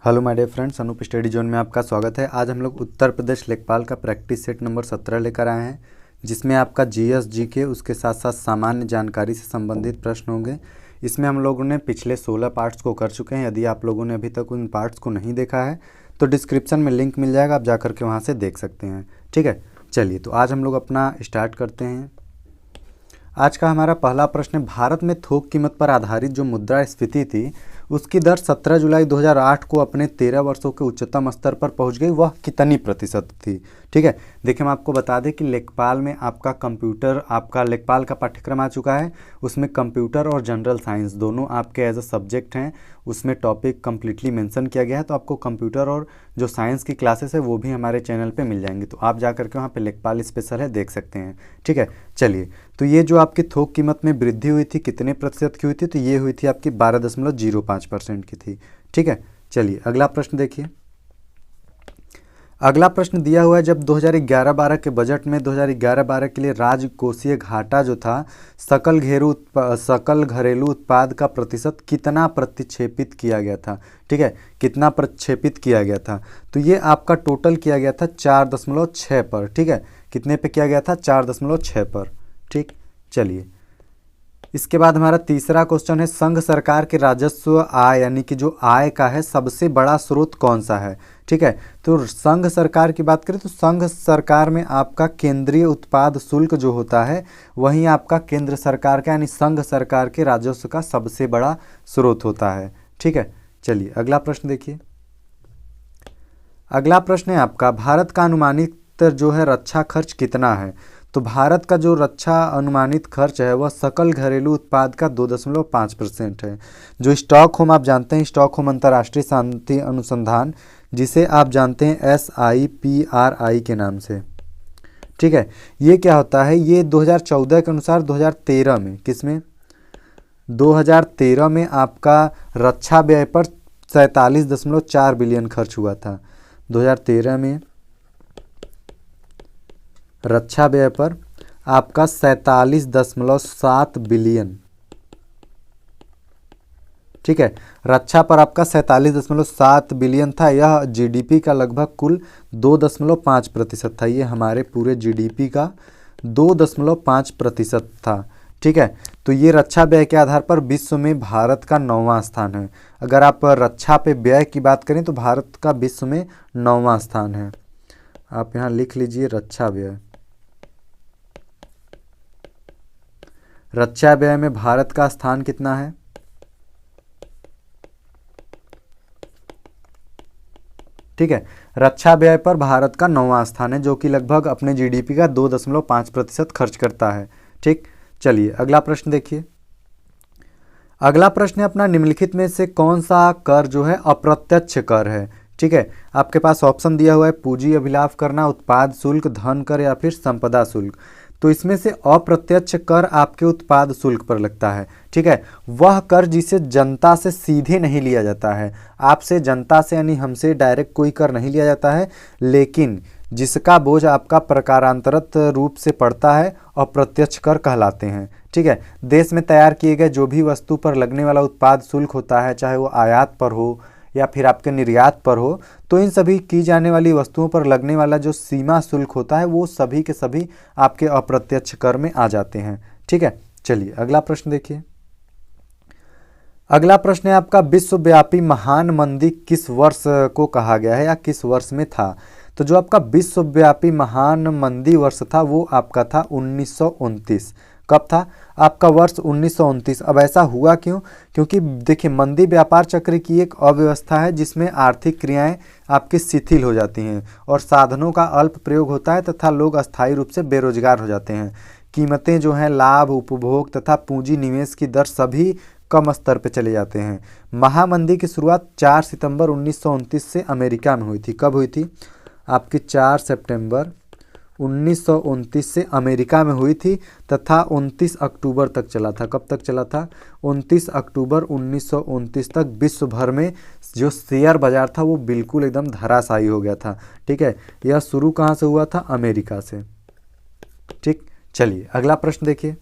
Hello my dear friends, Anoop study zone में आपका स्वागत है। आज हम लोग उत्तर प्रदेश लेखपाल का प्रैक्टिस सेट नंबर 17 लेकर आए हैं, जिसमें आपका जीएस जीके उसके साथ साथ सामान्य जानकारी से संबंधित प्रश्न होंगे। इसमें हम लोगों ने पिछले 16 पार्ट्स को कर चुके हैं। यदि आप लोगों ने अभी तक उन पार्ट्स को नहीं देखा है तो डिस्क्रिप्शन में लिंक मिल जाएगा, आप जाकर के वहाँ से देख सकते हैं। ठीक है, चलिए तो आज हम लोग अपना स्टार्ट करते हैं। आज का हमारा पहला प्रश्न है, भारत में थोक कीमत पर आधारित जो मुद्रास्फीति थी उसकी दर 17 जुलाई 2008 को अपने 13 वर्षों के उच्चतम स्तर पर पहुंच गई। वह कितनी प्रतिशत थी? ठीक है, देखिए हम आपको बता दें कि लेखपाल में आपका लेखपाल का पाठ्यक्रम आ चुका है। उसमें कंप्यूटर और जनरल साइंस दोनों आपके एज अ सब्जेक्ट हैं। उसमें टॉपिक कम्प्लीटली मेंशन किया गया है, तो आपको कंप्यूटर और जो साइंस की क्लासेस है वो भी हमारे चैनल पे मिल जाएंगी, तो आप जाकर के वहाँ पे लेखपाल स्पेशल है देख सकते हैं। ठीक है, चलिए तो ये जो आपकी थोक कीमत में वृद्धि हुई थी कितने प्रतिशत की हुई थी? तो ये हुई थी आपकी 12.05% की थी। ठीक है, चलिए अगला प्रश्न देखिए। अगला प्रश्न दिया हुआ है, जब 2011-12 के बजट में 2011-12 के लिए राजकोषीय घाटा जो था सकल घरेलू उत्पाद का प्रतिशत कितना प्रतिक्षेपित किया गया था? ठीक है, कितना प्रतिक्षेपित किया गया था? तो ये आपका टोटल किया गया था 4.6 पर। ठीक है, कितने पे किया गया था? 4.6 पर। ठीक, चलिए इसके बाद हमारा तीसरा क्वेश्चन है, संघ सरकार के राजस्व आय यानी कि जो आय का है सबसे बड़ा स्रोत कौन सा है? ठीक है, तो संघ सरकार की बात करें तो संघ सरकार में आपका केंद्रीय उत्पाद शुल्क जो होता है वही आपका केंद्र सरकार का यानी संघ सरकार के राजस्व का सबसे बड़ा स्रोत होता है। ठीक है, चलिए अगला प्रश्न देखिए। अगला प्रश्न है आपका, भारत का अनुमानित जो है रक्षा खर्च कितना है? तो भारत का जो रक्षा अनुमानित खर्च है वह सकल घरेलू उत्पाद का 2.5% है। जो स्टॉकहोम आप जानते हैं, स्टॉकहोम अंतर्राष्ट्रीय शांति अनुसंधान, जिसे आप जानते हैं SIPRI के नाम से। ठीक है, ये क्या होता है? ये 2014 के अनुसार 2013 में, किसमें? 2013 में आपका रक्षा व्यय पर 47.4 बिलियन खर्च हुआ था। 2013 में रक्षा व्यय पर आपका 47.7 बिलियन। ठीक है, रक्षा पर आपका 47.7 बिलियन था। यह जीडीपी का लगभग कुल 2.5% था। ये हमारे पूरे जीडीपी का 2.5% था। ठीक है, तो ये रक्षा व्यय के आधार पर विश्व में भारत का 9वां स्थान है। अगर आप रक्षा पे व्यय की बात करें तो भारत का विश्व में 9वां स्थान है। आप यहाँ लिख लीजिए रक्षा व्यय। रक्षा व्यय में भारत का स्थान कितना है? ठीक है, रक्षा व्यय पर भारत का 9वां स्थान है, जो कि लगभग अपने जीडीपी का 2.5% खर्च करता है। ठीक, चलिए अगला प्रश्न देखिए। अगला प्रश्न है अपना, निम्नलिखित में से कौन सा कर जो है अप्रत्यक्ष कर है? ठीक है, आपके पास ऑप्शन दिया हुआ है, पूंजी अभिलाष करना, उत्पाद शुल्क, धन कर या फिर संपदा शुल्क। तो इसमें से अप्रत्यक्ष कर आपके उत्पाद शुल्क पर लगता है। ठीक है, वह कर जिसे जनता से सीधे नहीं लिया जाता है। आपसे, जनता से यानी हमसे डायरेक्ट कोई कर नहीं लिया जाता है, लेकिन जिसका बोझ आपका प्रकारांतरित रूप से पड़ता है, अप्रत्यक्ष कर कहलाते हैं। ठीक है, देश में तैयार किए गए जो भी वस्तु पर लगने वाला उत्पाद शुल्क होता है, चाहे वो आयात पर हो या फिर आपके निर्यात पर हो, तो इन सभी की जाने वाली वस्तुओं पर लगने वाला जो सीमा शुल्क होता है वो सभी के सभी आपके अप्रत्यक्ष कर में आ जाते हैं। ठीक है, चलिए अगला प्रश्न देखिए। अगला प्रश्न है आपका, विश्वव्यापी महान मंदी किस वर्ष को कहा गया है या किस वर्ष में था? तो जो आपका विश्वव्यापी महान मंदी वर्ष था वो आपका था 1929। कब था? आपका वर्ष 1929। अब ऐसा हुआ क्यों? क्योंकि देखिए, मंदी व्यापार चक्र की एक अव्यवस्था है जिसमें आर्थिक क्रियाएं आपकी शिथिल हो जाती हैं और साधनों का अल्प प्रयोग होता है तथा लोग अस्थायी रूप से बेरोजगार हो जाते हैं। कीमतें जो हैं, लाभ, उपभोग तथा पूंजी निवेश की दर सभी कम स्तर पर चले जाते हैं। महामंदी की शुरुआत 4 सितंबर 1929 से अमेरिका में हुई थी। कब हुई थी? आपकी 4 सितंबर 1929 से अमेरिका में हुई थी तथा 29 अक्टूबर तक चला था। कब तक चला था? 29 अक्टूबर 1929 तक विश्व भर में जो शेयर बाजार था वो बिल्कुल एकदम धराशायी हो गया था। ठीक है, यह शुरू कहाँ से हुआ था? अमेरिका से। ठीक, चलिए अगला प्रश्न देखिए।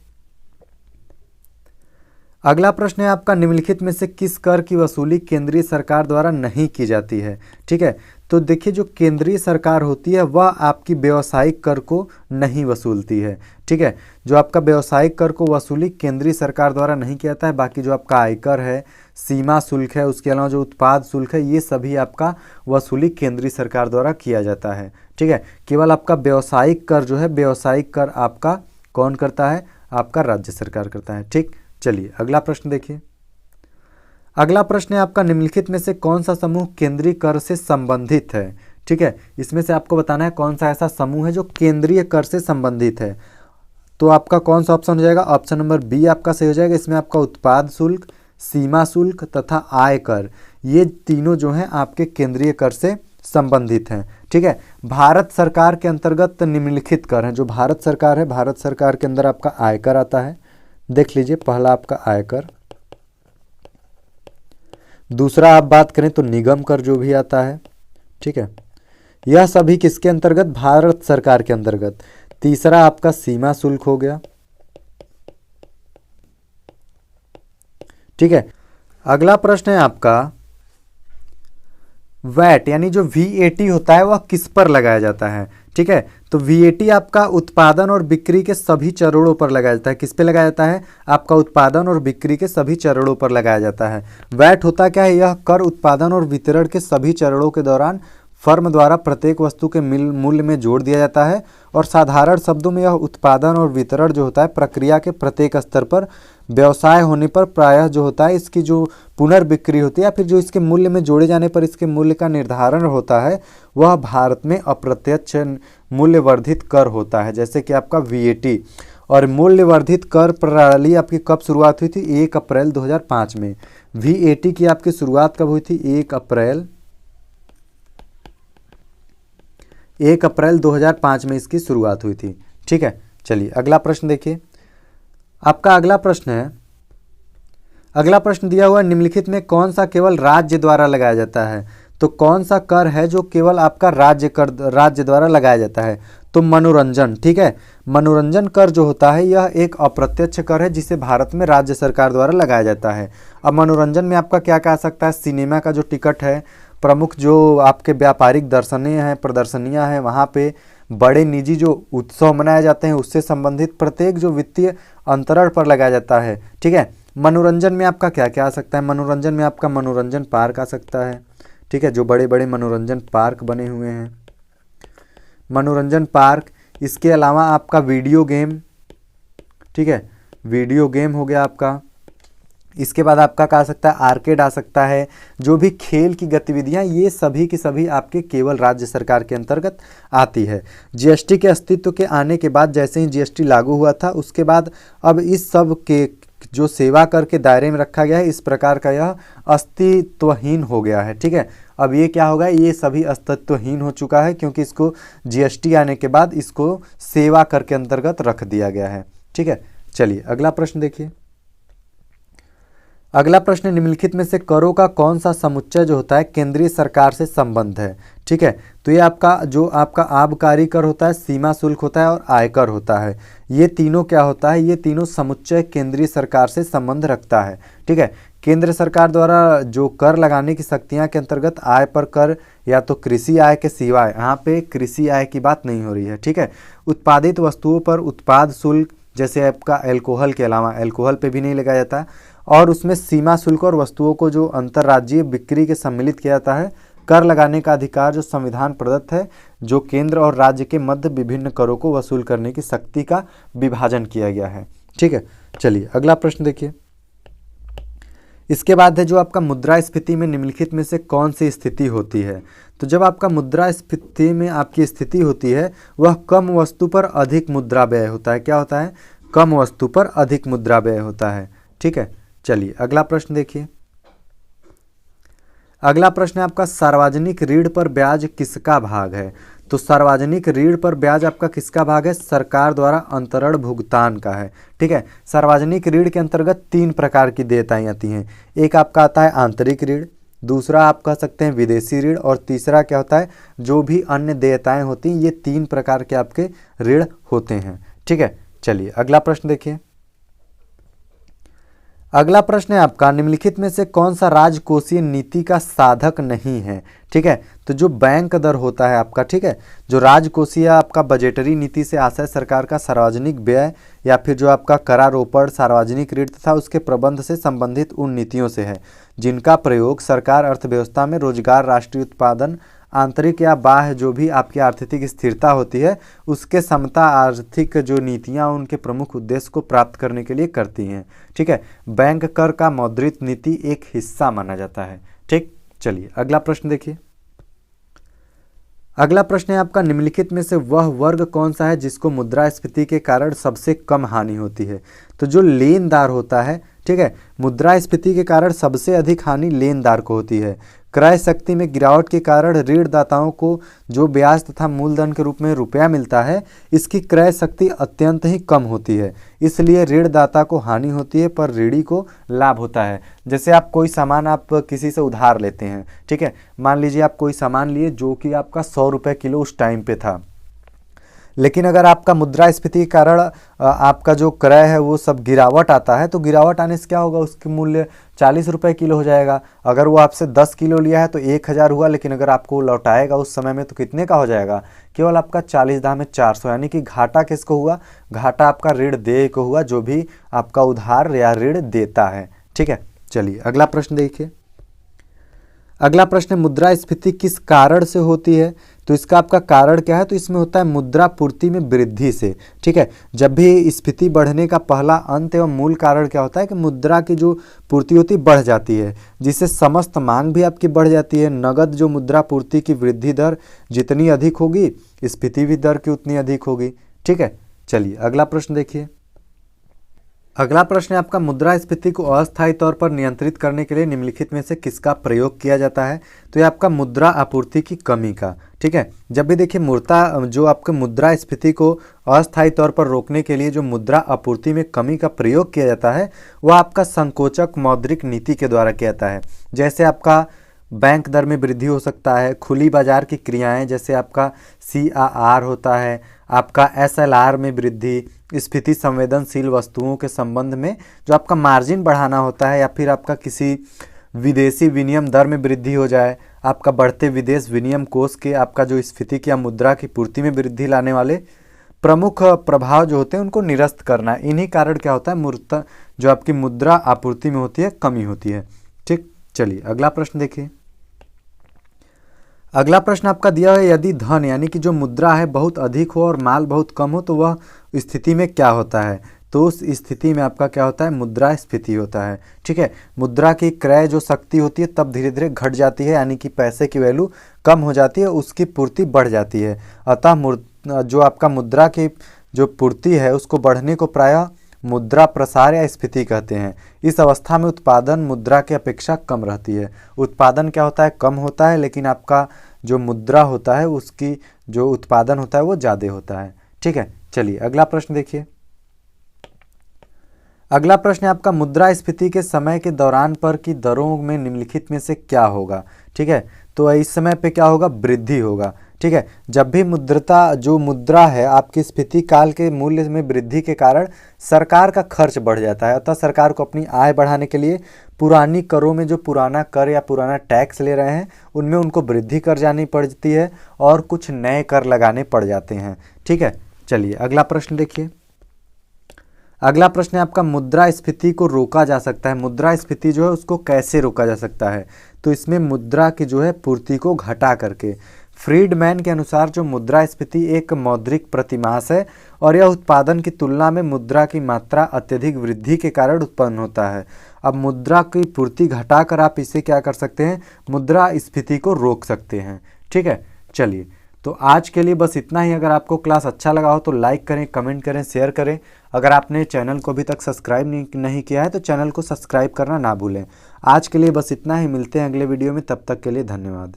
अगला प्रश्न है आपका, निम्नलिखित में से किस कर की वसूली केंद्रीय सरकार द्वारा नहीं की जाती है। ठीक है, तो देखिए जो केंद्रीय सरकार होती है वह आपकी व्यावसायिक कर को नहीं वसूलती है। ठीक है, जो आपका व्यावसायिक कर को वसूली केंद्रीय सरकार द्वारा नहीं किया जाता है। बाकी जो आपका आयकर है, सीमा शुल्क है, उसके अलावा जो उत्पाद शुल्क है, ये सभी आपका वसूली केंद्रीय सरकार द्वारा किया जाता है। ठीक है, केवल आपका व्यावसायिक कर जो है, व्यावसायिक कर आपका कौन करता है, आपका राज्य सरकार करता है। ठीक, चलिए अगला प्रश्न देखिए। अगला प्रश्न है आपका, निम्नलिखित में से कौन सा समूह केंद्रीय कर से संबंधित है। ठीक है, इसमें से आपको बताना है कौन सा ऐसा समूह है जो केंद्रीय कर से संबंधित है। तो आपका कौन सा ऑप्शन हो जाएगा, ऑप्शन नंबर बी आपका सही हो जाएगा। इसमें आपका उत्पाद शुल्क, सीमा शुल्क तथा आयकर, ये तीनों जो हैं आपके केंद्रीय कर से संबंधित हैं। ठीक है, भारत सरकार के अंतर्गत निम्नलिखित कर हैं। जो भारत सरकार है, भारत सरकार के अंदर आपका आयकर आता है। देख लीजिए, पहला आपका आयकर, दूसरा आप बात करें तो निगम कर जो भी आता है। ठीक है, यह सभी किसके अंतर्गत, भारत सरकार के अंतर्गत। तीसरा आपका सीमा शुल्क हो गया। ठीक है, अगला प्रश्न है आपका, वैट यानी जो वीएटी होता है वह किस पर लगाया जाता है। ठीक है, तो वीएटी आपका उत्पादन और बिक्री के सभी चरणों पर लगाया जाता है। किस पे लगाया जाता है, आपका उत्पादन और बिक्री के सभी चरणों पर लगाया जाता है। वैट होता क्या है, यह कर उत्पादन और वितरण के सभी चरणों के दौरान फर्म द्वारा प्रत्येक वस्तु के मूल्य में जोड़ दिया जाता है। और साधारण शब्दों में यह उत्पादन और वितरण जो होता है प्रक्रिया के प्रत्येक स्तर पर व्यवसाय होने पर प्रायः जो होता है इसकी जो पुनर्बिक्री होती है या फिर जो इसके मूल्य में जोड़े जाने पर इसके मूल्य का निर्धारण होता है, वह भारत में अप्रत्यक्ष मूल्य वर्धित कर होता है, जैसे कि आपका वीएटी। और मूल्य वर्धित कर प्रणाली आपकी कब शुरुआत हुई थी, 1 अप्रैल 2005 में। वीएटी की आपकी शुरुआत कब हुई थी, 1 अप्रैल 2005 में इसकी शुरुआत हुई थी। ठीक है, चलिए अगला प्रश्न देखिए। आपका अगला प्रश्न है, अगला प्रश्न दिया हुआ, निम्नलिखित में कौन सा केवल राज्य द्वारा लगाया जाता है। तो कौन सा कर है जो केवल आपका राज्य द्वारा लगाया जाता है, तो मनोरंजन। ठीक है, मनोरंजन कर जो होता है यह एक अप्रत्यक्ष कर है जिसे भारत में राज्य सरकार द्वारा लगाया जाता है। अब मनोरंजन में आपका क्या क्या आ सकता है, सिनेमा का जो टिकट है, प्रमुख जो आपके व्यापारिक दर्शनीय हैं, प्रदर्शनियां हैं, वहाँ पे बड़े निजी जो उत्सव मनाए जाते हैं उससे संबंधित प्रत्येक जो वित्तीय अंतरण पर लगाया जाता है। ठीक है, मनोरंजन में आपका क्या क्या आ सकता है, मनोरंजन में आपका मनोरंजन पार्क आ सकता है। ठीक है, जो बड़े बड़े मनोरंजन पार्क बने हुए हैं, मनोरंजन पार्क। इसके अलावा आपका वीडियो गेम। ठीक है, वीडियो गेम हो गया आपका। इसके बाद आपका क्या आ सकता है, आर्केड आ सकता है। जो भी खेल की गतिविधियां, ये सभी की सभी आपके केवल राज्य सरकार के अंतर्गत आती है। जीएसटी के अस्तित्व के आने के बाद, जैसे ही जीएसटी लागू हुआ था उसके बाद अब इस सब के जो सेवा कर के दायरे में रखा गया है, इस प्रकार का यह अस्तित्वहीन हो गया है। ठीक है, अब ये क्या होगा, ये सभी अस्तित्वहीन हो चुका है क्योंकि इसको जीएसटी आने के बाद इसको सेवा कर के अंतर्गत रख दिया गया है। ठीक है, चलिए अगला प्रश्न देखिए। अगला प्रश्न, निम्नलिखित में से करों का कौन सा समुच्चय जो होता है केंद्रीय सरकार से संबंध है। ठीक है, तो ये आपका जो आपका आबकारी कर होता है, सीमा शुल्क होता है और आयकर होता है। ये तीनों क्या होता है, ये तीनों समुच्चय केंद्रीय सरकार से संबंध रखता है। ठीक है, केंद्र सरकार द्वारा जो कर लगाने की शक्तियाँ के अंतर्गत आय पर कर या तो कृषि आय के सिवाय, यहाँ पे कृषि आय की बात नहीं हो रही है। ठीक है, उत्पादित वस्तुओं पर उत्पाद शुल्क, जैसे आपका अल्कोहल के अलावा अल्कोहल पे भी नहीं लगाया जाता, और उसमें सीमा शुल्क और वस्तुओं को जो अंतर्राज्यीय बिक्री के सम्मिलित किया जाता है। कर लगाने का अधिकार जो संविधान प्रदत्त है, जो केंद्र और राज्य के मध्य विभिन्न करों को वसूल करने की शक्ति का विभाजन किया गया है। ठीक है, चलिए अगला प्रश्न देखिए। इसके बाद है जो आपका मुद्रास्फीति में निम्नलिखित में से कौन सी स्थिति होती है। तो जब आपका मुद्रास्फीति में आपकी स्थिति होती है, वह कम वस्तु पर अधिक मुद्रा व्यय होता है। क्या होता है, कम वस्तु पर अधिक मुद्रा व्यय होता है। ठीक है, चलिए अगला प्रश्न देखिए। अगला प्रश्न है आपका, सार्वजनिक ऋण पर ब्याज किसका भाग है। तो सार्वजनिक ऋण पर ब्याज आपका किसका भाग है, सरकार द्वारा अंतरण भुगतान का है। ठीक है, सार्वजनिक ऋण के अंतर्गत 3 प्रकार की देयताएं आती हैं। एक आपका आता है आंतरिक ऋण, दूसरा आप कह सकते हैं विदेशी ऋण, और तीसरा क्या होता है, जो भी अन्य देयताएं होती हैं। ये 3 प्रकार के आपके ऋण होते हैं। ठीक है, चलिए अगला प्रश्न देखिए। अगला प्रश्न है आपका, निम्नलिखित में से कौन सा राजकोषीय नीति का साधक नहीं है। ठीक है, तो जो बैंक दर होता है आपका, ठीक है, जो राजकोषीय आपका बजटरी नीति से आशय सरकार का सार्वजनिक व्यय या फिर जो आपका करारोपण, सार्वजनिक ऋण तथा उसके प्रबंध से संबंधित उन नीतियों से है जिनका प्रयोग सरकार अर्थव्यवस्था में रोजगार, राष्ट्रीय उत्पादन, आंतरिक या बाह्य जो भी आपकी आर्थिक स्थिरता होती है उसके समता आर्थिक जो नीतियां उनके प्रमुख उद्देश्य को प्राप्त करने के लिए करती हैं। ठीक है, बैंक कर का मौद्रिक नीति एक हिस्सा माना जाता है। ठीक, चलिए अगला प्रश्न देखिए। अगला प्रश्न है आपका, निम्नलिखित में से वह वर्ग कौन सा है जिसको मुद्रास्फीति के कारण सबसे कम हानि होती है। तो जो लेनदार होता है, ठीक है, मुद्रास्फीति के कारण सबसे अधिक हानि लेनदार को होती है। क्रय शक्ति में गिरावट के कारण ऋणदाताओं को जो ब्याज तथा मूलधन के रूप में रुपया मिलता है इसकी क्रय शक्ति अत्यंत ही कम होती है, इसलिए ऋणदाता को हानि होती है पर ऋणी को लाभ होता है। जैसे आप कोई सामान आप किसी से उधार लेते हैं, ठीक है, मान लीजिए आप कोई सामान लिए जो कि आपका 100 रुपये किलो उस टाइम पे था, लेकिन अगर आपका मुद्रास्फीति के कारण आपका जो क्रय है वो सब गिरावट आता है, तो गिरावट आने से क्या होगा, उसके मूल्य 40 रुपये किलो हो जाएगा। अगर वो आपसे 10 किलो लिया है तो 1000 हुआ, लेकिन अगर आपको लौटाएगा उस समय में तो कितने का हो जाएगा, केवल आपका 40 दाम में 400, यानी कि घाटा किसको हुआ, घाटा आपका ऋण देय को हुआ, जो भी आपका उधार या ऋण देता है। ठीक है, चलिए अगला प्रश्न देखिए। अगला प्रश्न है, मुद्रास्फीति किस कारण से होती है। तो इसका आपका कारण क्या है, तो इसमें होता है मुद्रा पूर्ति में वृद्धि से। ठीक है, जब भी स्फीति बढ़ने का पहला अंत एवं मूल कारण क्या होता है कि मुद्रा की जो पूर्ति होती है बढ़ जाती है, जिससे समस्त मांग भी आपकी बढ़ जाती है। नगद जो मुद्रा पूर्ति की वृद्धि दर जितनी अधिक होगी स्फीति भी दर की उतनी अधिक होगी। ठीक है, चलिए अगला प्रश्न देखिए। अगला प्रश्न है आपका, मुद्रास्फीति को अस्थायी तौर पर नियंत्रित करने के लिए निम्नलिखित में से किसका प्रयोग किया जाता है। तो ये आपका मुद्रा आपूर्ति की कमी का। ठीक है, जब भी देखिए जो आपके मुद्रास्फीति को अस्थायी तौर पर रोकने के लिए जो मुद्रा आपूर्ति में कमी का प्रयोग किया जाता है वह आपका संकोचक मौद्रिक नीति के द्वारा किया जाता है। जैसे आपका बैंक दर में वृद्धि हो सकता है, खुली बाजार की क्रियाएं जैसे आपका CRR होता है, आपका SLR में वृद्धि, स्फीति संवेदनशील वस्तुओं के संबंध में जो आपका मार्जिन बढ़ाना होता है, या फिर आपका किसी विदेशी विनिमय दर में वृद्धि हो जाए, आपका बढ़ते विदेश विनिमय कोष के आपका जो स्फीति या मुद्रा की पूर्ति में वृद्धि लाने वाले प्रमुख प्रभाव जो होते हैं उनको निरस्त करना। इन्हीं कारण क्या होता है जो आपकी मुद्रा आपूर्ति में होती है कमी होती है। ठीक, चलिए अगला प्रश्न देखिए। अगला प्रश्न आपका दिया है, यदि धन यानी कि जो मुद्रा है बहुत अधिक हो और माल बहुत कम हो तो वह स्थिति में क्या होता है। तो उस स्थिति में आपका क्या होता है, मुद्रास्फीति होता है। ठीक है, मुद्रा की क्रय जो शक्ति होती है तब धीरे धीरे घट जाती है, यानी कि पैसे की वैल्यू कम हो जाती है, उसकी पूर्ति बढ़ जाती है। अतः जो आपका मुद्रा की जो पूर्ति है उसको बढ़ने को प्रायः मुद्रा प्रसार या स्फीति कहते हैं। इस अवस्था में उत्पादन मुद्रा की अपेक्षा कम रहती है। उत्पादन क्या होता है, कम होता है, लेकिन आपका जो मुद्रा होता है उसकी जो उत्पादन होता है वो ज़्यादा होता है। ठीक है, चलिए अगला प्रश्न देखिए। अगला प्रश्न है आपका, मुद्रास्फीति के समय के दौरान पर की दरों में निम्नलिखित में से क्या होगा। ठीक है, तो इस समय पे क्या होगा, वृद्धि होगा। ठीक है, जब भी मुद्रा है आपकी स्फीति काल के मूल्य में वृद्धि के कारण सरकार का खर्च बढ़ जाता है, अतः सरकार को अपनी आय बढ़ाने के लिए पुरानी करों में जो पुराना कर या पुराना टैक्स ले रहे हैं उनमें उनको वृद्धि कर जानी पड़ती है और कुछ नए कर लगाने पड़ जाते हैं। ठीक है, चलिए अगला प्रश्न देखिए। अगला प्रश्न है आपका, मुद्रास्फीति को रोका जा सकता है। मुद्रास्फीति जो है उसको कैसे रोका जा सकता है। तो इसमें मुद्रा की जो है पूर्ति को घटा करके। फ्रीडमैन के अनुसार जो मुद्रास्फीति एक मौद्रिक प्रतिमास है और यह उत्पादन की तुलना में मुद्रा की मात्रा अत्यधिक वृद्धि के कारण उत्पन्न होता है। अब मुद्रा की पूर्ति घटाकर आप इसे क्या कर सकते हैं, मुद्रास्फीति को रोक सकते हैं। ठीक है, चलिए तो आज के लिए बस इतना ही। अगर आपको क्लास अच्छा लगा हो तो लाइक करें, कमेंट करें, शेयर करें। अगर आपने चैनल को अभी तक सब्सक्राइब नहीं किया है तो चैनल को सब्सक्राइब करना ना भूलें। आज के लिए बस इतना ही, मिलते हैं अगले वीडियो में, तब तक के लिए धन्यवाद।